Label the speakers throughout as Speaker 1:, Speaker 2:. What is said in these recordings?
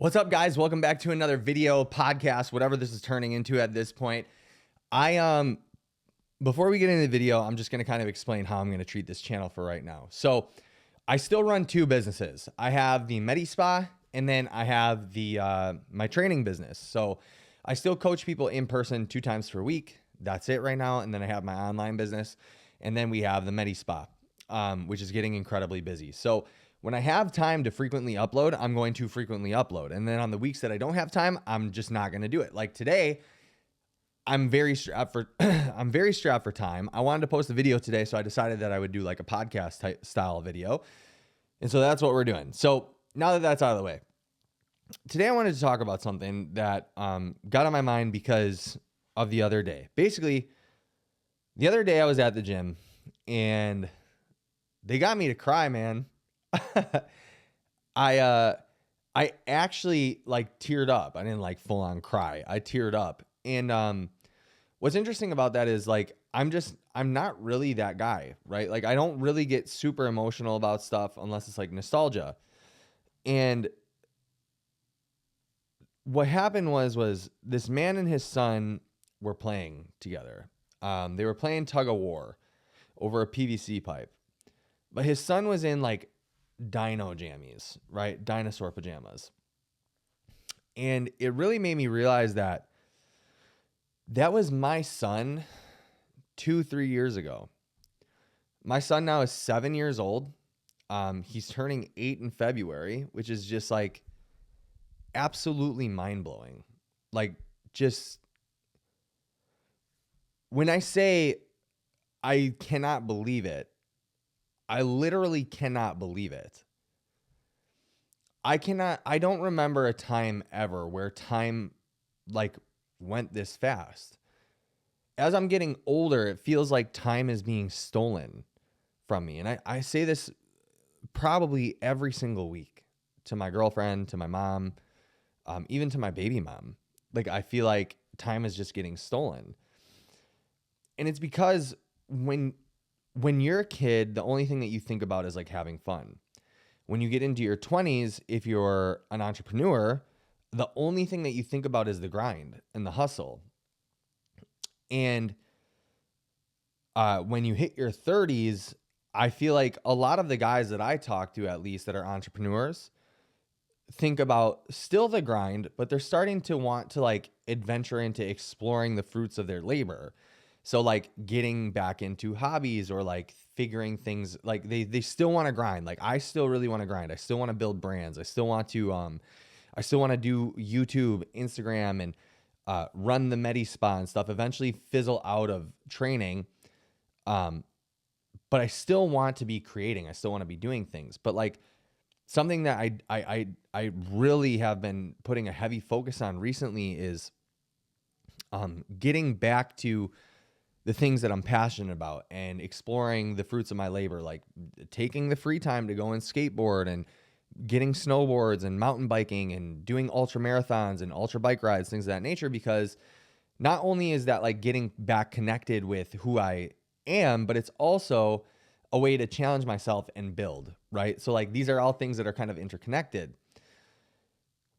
Speaker 1: What's up, guys? Welcome back to another video, podcast, whatever this is turning into at this point. Before we get into the video, I'm just going to kind of explain how I'm going to treat this channel for right now. So I still run two businesses. I have the MediSpa, and then I have the my training business. So I still coach people in person 2 times per week. That's it right now. And then I have my online business, and then we have the MediSpa, which is getting incredibly busy. So when I have time to frequently upload, I'm going to frequently upload. And then on the weeks that I don't have time, I'm just not going to do it. Like today, I'm very strapped for I'm very strapped for time. I wanted to post a video today, so I decided that I would do like a podcast type style video. And so that's what we're doing. So now that that's out of the way, today I wanted to talk about something that got on my mind because of the other day. Basically, the other day I was at the gym and they got me to cry, man. I actually like teared up. I didn't like full on cry. I teared up. And what's interesting about that is like I'm not really that guy, right? Like I don't really get super emotional about stuff unless it's like nostalgia. And what happened was this man and his son were playing together. They were playing tug of war over a PVC pipe. But his son was in like dino jammies, right? Dinosaur pajamas. And it really made me realize that was my son 2-3 years ago. My son now is 7 years old. He's turning 8 in February, which is just like absolutely mind-blowing. Like just when I say I cannot believe it, I literally cannot believe it. I don't remember a time ever where time like went this fast. As I'm getting older, it feels like time is being stolen from me. And I say this probably every single week to my girlfriend, to my mom, even to my baby mom. Like I feel like time is just getting stolen. And it's because when you're a kid, the only thing that you think about is like having fun. When you get into your 20s, if you're an entrepreneur, the only thing that you think about is the grind and the hustle. And when you hit your 30s, I feel like a lot of the guys that I talk to, at least that are entrepreneurs, think about still the grind, but they're starting to want to like adventure into exploring the fruits of their labor. So like getting back into hobbies or like figuring things, like they still want to grind. Like I still really want to grind. I still want to build brands. I still want to do YouTube, Instagram, and run the MediSpa and stuff. Eventually fizzle out of training. But I still want to be creating. I still want to be doing things. But like something that I really have been putting a heavy focus on recently is getting back to the things that I'm passionate about and exploring the fruits of my labor, like taking the free time to go and skateboard and getting snowboards and mountain biking and doing ultra marathons and ultra bike rides, things of that nature, because not only is that like getting back connected with who I am, but it's also a way to challenge myself and build, right? So like these are all things that are kind of interconnected.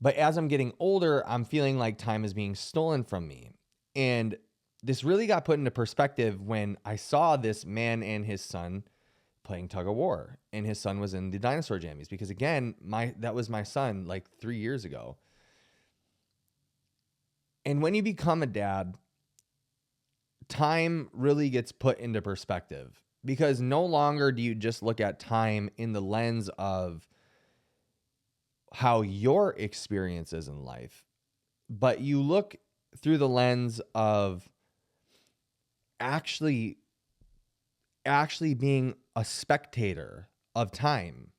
Speaker 1: But as I'm getting older, I'm feeling like time is being stolen from me. And this really got put into perspective when I saw this man and his son playing tug of war, and his son was in the dinosaur jammies, because again, that was my son like 3 years ago. And when you become a dad, time really gets put into perspective, because no longer do you just look at time in the lens of how your experience is in life, but you look through the lens of actually being a spectator of time.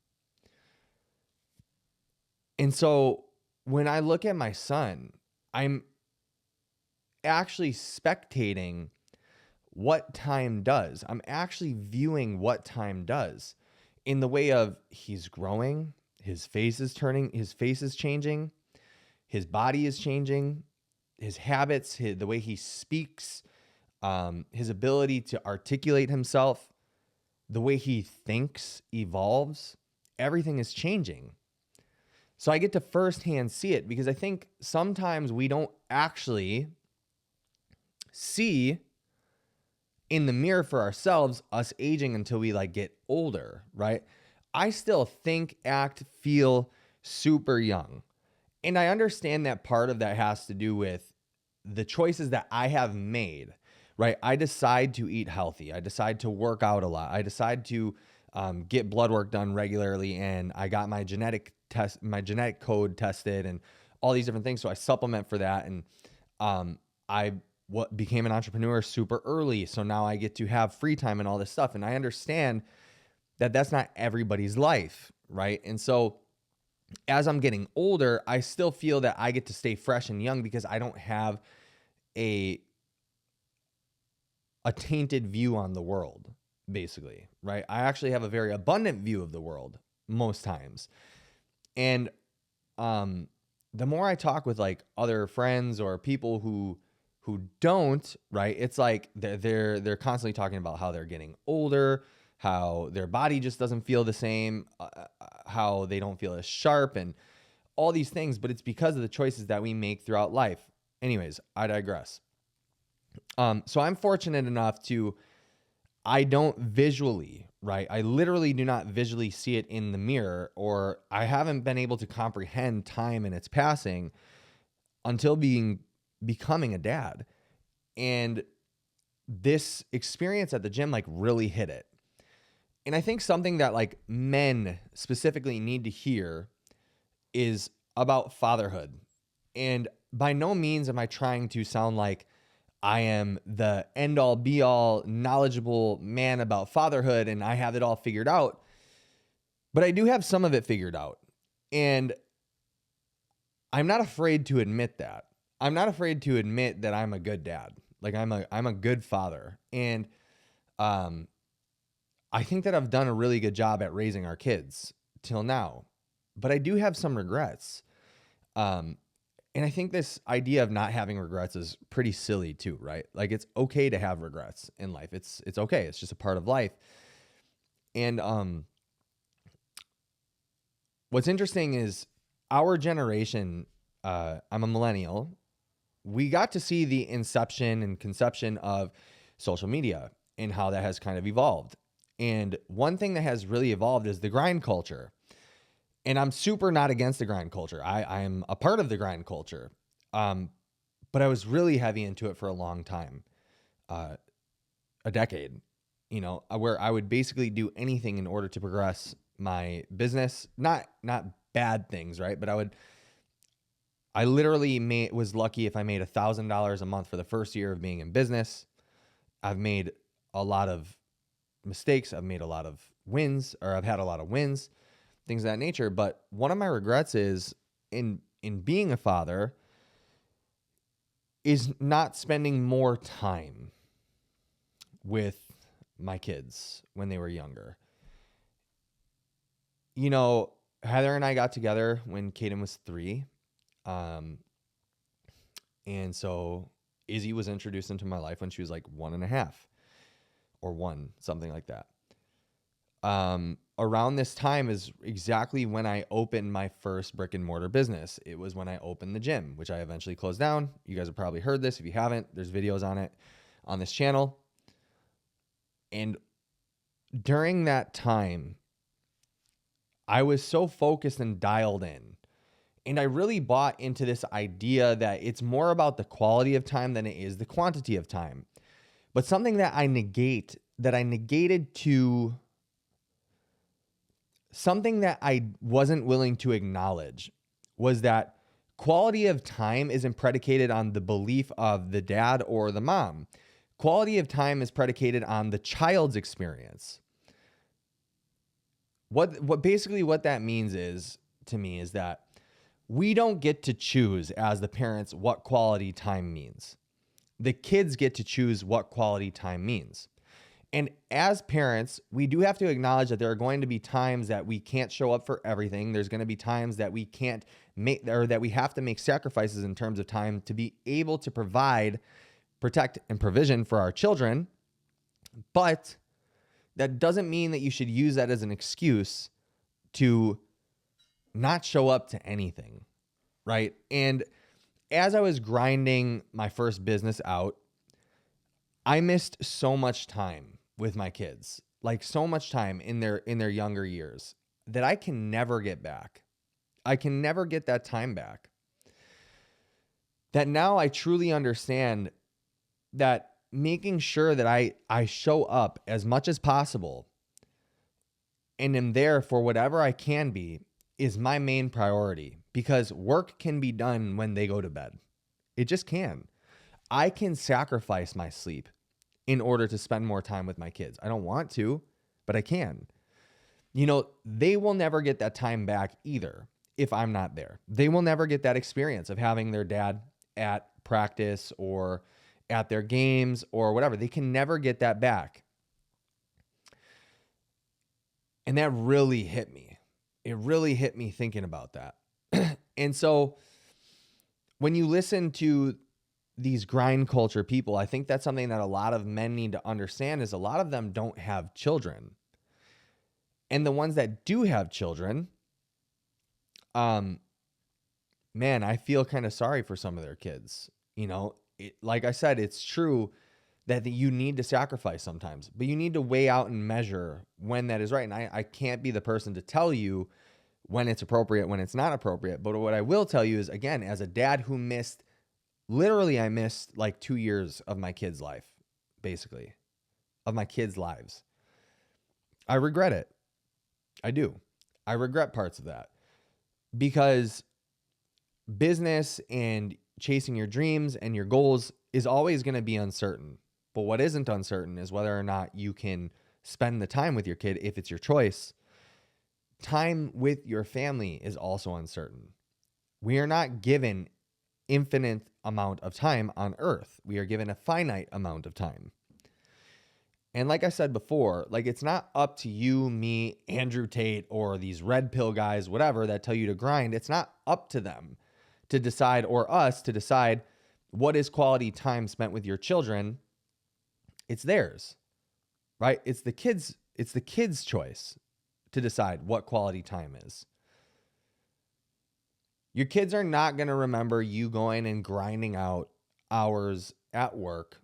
Speaker 1: And so when I look at my son, I'm actually spectating what time does. I'm actually viewing what time does in the way of he's growing, his face is turning, his face is changing, his body is changing, his habits, the way he speaks, his ability to articulate himself, the way he thinks evolves. Everything is changing. So I get to firsthand see it, because I think sometimes we don't actually see in the mirror for ourselves us aging until we like get older, right? I still think, act, feel super young. And I understand that part of that has to do with the choices that I have made, right? I decide to eat healthy. I decide to work out a lot. I decide to get blood work done regularly, and I got my genetic code tested, and all these different things. So I supplement for that, and I became an entrepreneur super early. So now I get to have free time and all this stuff. And I understand that that's not everybody's life, right? And so as I'm getting older, I still feel that I get to stay fresh and young because I don't have a tainted view on the world, basically, right? I actually have a very abundant view of the world most times. And the more I talk with like other friends or people who don't, right? It's like they're constantly talking about how they're getting older, how their body just doesn't feel the same, how they don't feel as sharp, and all these things. But it's because of the choices that we make throughout life. Anyways, I digress. So I'm fortunate enough I don't visually, right? I literally do not visually see it in the mirror, or I haven't been able to comprehend time and its passing until becoming a dad. And this experience at the gym like really hit it. And I think something that like men specifically need to hear is about fatherhood. And by no means am I trying to sound like I am the end all be all knowledgeable man about fatherhood and I have it all figured out. But I do have some of it figured out. And I'm not afraid to admit that. I'm not afraid to admit that I'm a good dad. Like I'm a good father. And I think that I've done a really good job at raising our kids till now. But I do have some regrets. And I think this idea of not having regrets is pretty silly too, right? Like it's okay to have regrets in life. It's okay. It's just a part of life. And what's interesting is our generation, I'm a millennial, we got to see the inception and conception of social media and how that has kind of evolved. And one thing that has really evolved is the grind culture. And I'm super not against the grind culture. I'm a part of the grind culture. But I was really heavy into it for a long time, a decade, where I would basically do anything in order to progress my business. Not bad things, right? But I literally was lucky if I made $1,000 a month for the first year of being in business. I've made a lot of mistakes. I've made a lot of wins, or I've had a lot of wins, things of that nature. But one of my regrets is in being a father is not spending more time with my kids when they were younger. Heather and I got together when Kaden was 3. And so Izzy was introduced into my life when she was like 1.5 or 1, something like that. Around this time is exactly when I opened my first brick and mortar business. It was when I opened the gym, which I eventually closed down. You guys have probably heard this. If you haven't, there's videos on it on this channel. And during that time, I was so focused and dialed in. And I really bought into this idea that it's more about the quality of time than it is the quantity of time. But something that I negated to something that I wasn't willing to acknowledge was that quality of time isn't predicated on the belief of the dad or the mom. Quality of time is predicated on the child's experience. What that means is, to me, is that we don't get to choose as the parents what quality time means. The kids get to choose what quality time means. And as parents, we do have to acknowledge that there are going to be times that we can't show up for everything. There's going to be times that we can't make, or that we have to make sacrifices in terms of time to be able to provide, protect, and provision for our children. But that doesn't mean that you should use that as an excuse to not show up to anything, right? And as I was grinding my first business out, I missed so much time with my kids, like so much time in their younger years that I can never get back. I can never get that time back. That now I truly understand that making sure that I show up as much as possible and am there for whatever I can be is my main priority, because work can be done when they go to bed. It just can. I can sacrifice my sleep in order to spend more time with my kids. I don't want to, but I can. You know, they will never get that time back either if I'm not there. They will never get that experience of having their dad at practice or at their games or whatever. They can never get that back. And that really hit me. It really hit me thinking about that. And so when you listen to these grind culture people, I think that's something that a lot of men need to understand, is a lot of them don't have children. And the ones that do have children, man, I feel kind of sorry for some of their kids. You know, like I said, it's true that you need to sacrifice sometimes, but you need to weigh out and measure when that is right. And I can't be the person to tell you when it's appropriate, when it's not appropriate. But what I will tell you is, again, as a dad who I missed like 2 years of my kids' life, basically, of my kids' lives. I regret it. I do. I regret parts of that, because business and chasing your dreams and your goals is always going to be uncertain. But what isn't uncertain is whether or not you can spend the time with your kid if it's your choice. Time with your family is also uncertain. We are not given infinite amount of time on earth. We are given a finite amount of time. And like I said before, like, it's not up to you, me, Andrew Tate, or these red pill guys, whatever, that tell you to grind. It's not up to them to decide, or us to decide, what is quality time spent with your children. It's theirs, right? It's the kids' choice to decide what quality time is. Your kids are not going to remember you going and grinding out hours at work,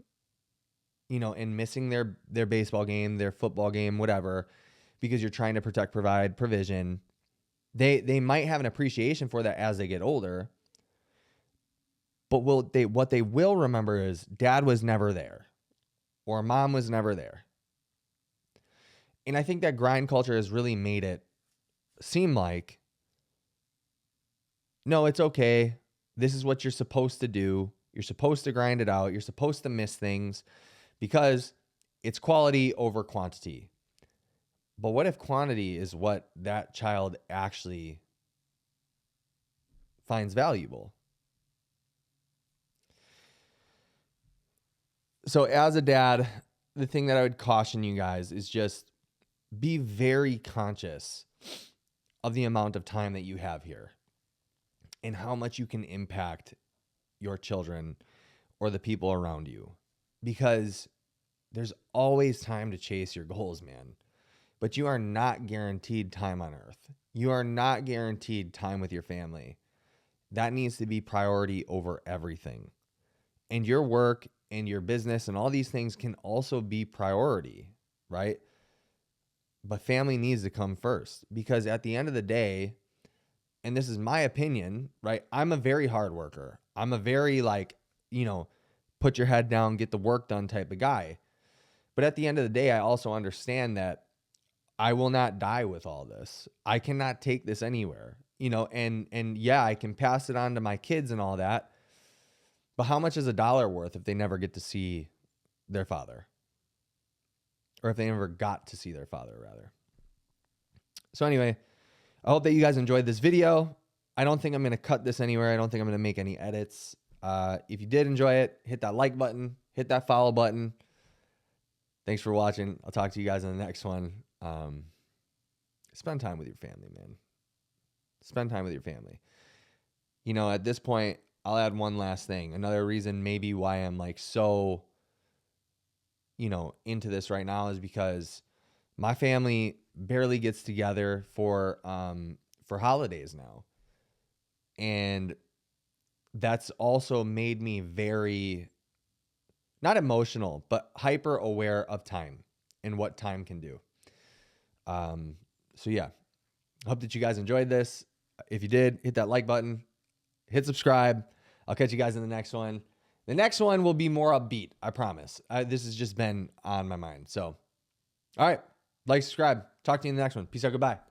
Speaker 1: you know, and missing their baseball game, their football game, whatever, because you're trying to protect, provide, provision. They might have an appreciation for that as they get older, but what they will remember is dad was never there, or mom was never there. And I think that grind culture has really made it seem like, no, it's okay. This is what you're supposed to do. You're supposed to grind it out. You're supposed to miss things because it's quality over quantity. But what if quantity is what that child actually finds valuable? So as a dad, the thing that I would caution you guys is just be very conscious of the amount of time that you have here and how much you can impact your children or the people around you, because there's always time to chase your goals, man. But you are not guaranteed time on earth. You are not guaranteed time with your family. That needs to be priority over everything. And your work and your business and all these things can also be priority, right? But family needs to come first, because at the end of the day, and this is my opinion, right? I'm a very hard worker. I'm a very put your head down, get the work done type of guy. But at the end of the day, I also understand that I will not die with all this. I cannot take this anywhere, and yeah, I can pass it on to my kids and all that. But how much is a dollar worth if they never get to see their father? Or if they never got to see their father, rather. So anyway, I hope that you guys enjoyed this video. I don't think I'm going to cut this anywhere. I don't think I'm going to make any edits. If you did enjoy it, hit that like button, hit that follow button. Thanks for watching. I'll talk to you guys in the next one. Spend time with your family, man. Spend time with your family. At this point, I'll add one last thing. Another reason maybe why I'm so, into this right now is because my family barely gets together for for holidays now. And that's also made me very, not emotional, but hyper aware of time and what time can do. So yeah, I hope that you guys enjoyed this. If you did, hit that like button, hit subscribe. I'll catch you guys in the next one. The next one will be more upbeat, I promise. This has just been on my mind. So, all right, like, subscribe. Talk to you in the next one. Peace out. Goodbye.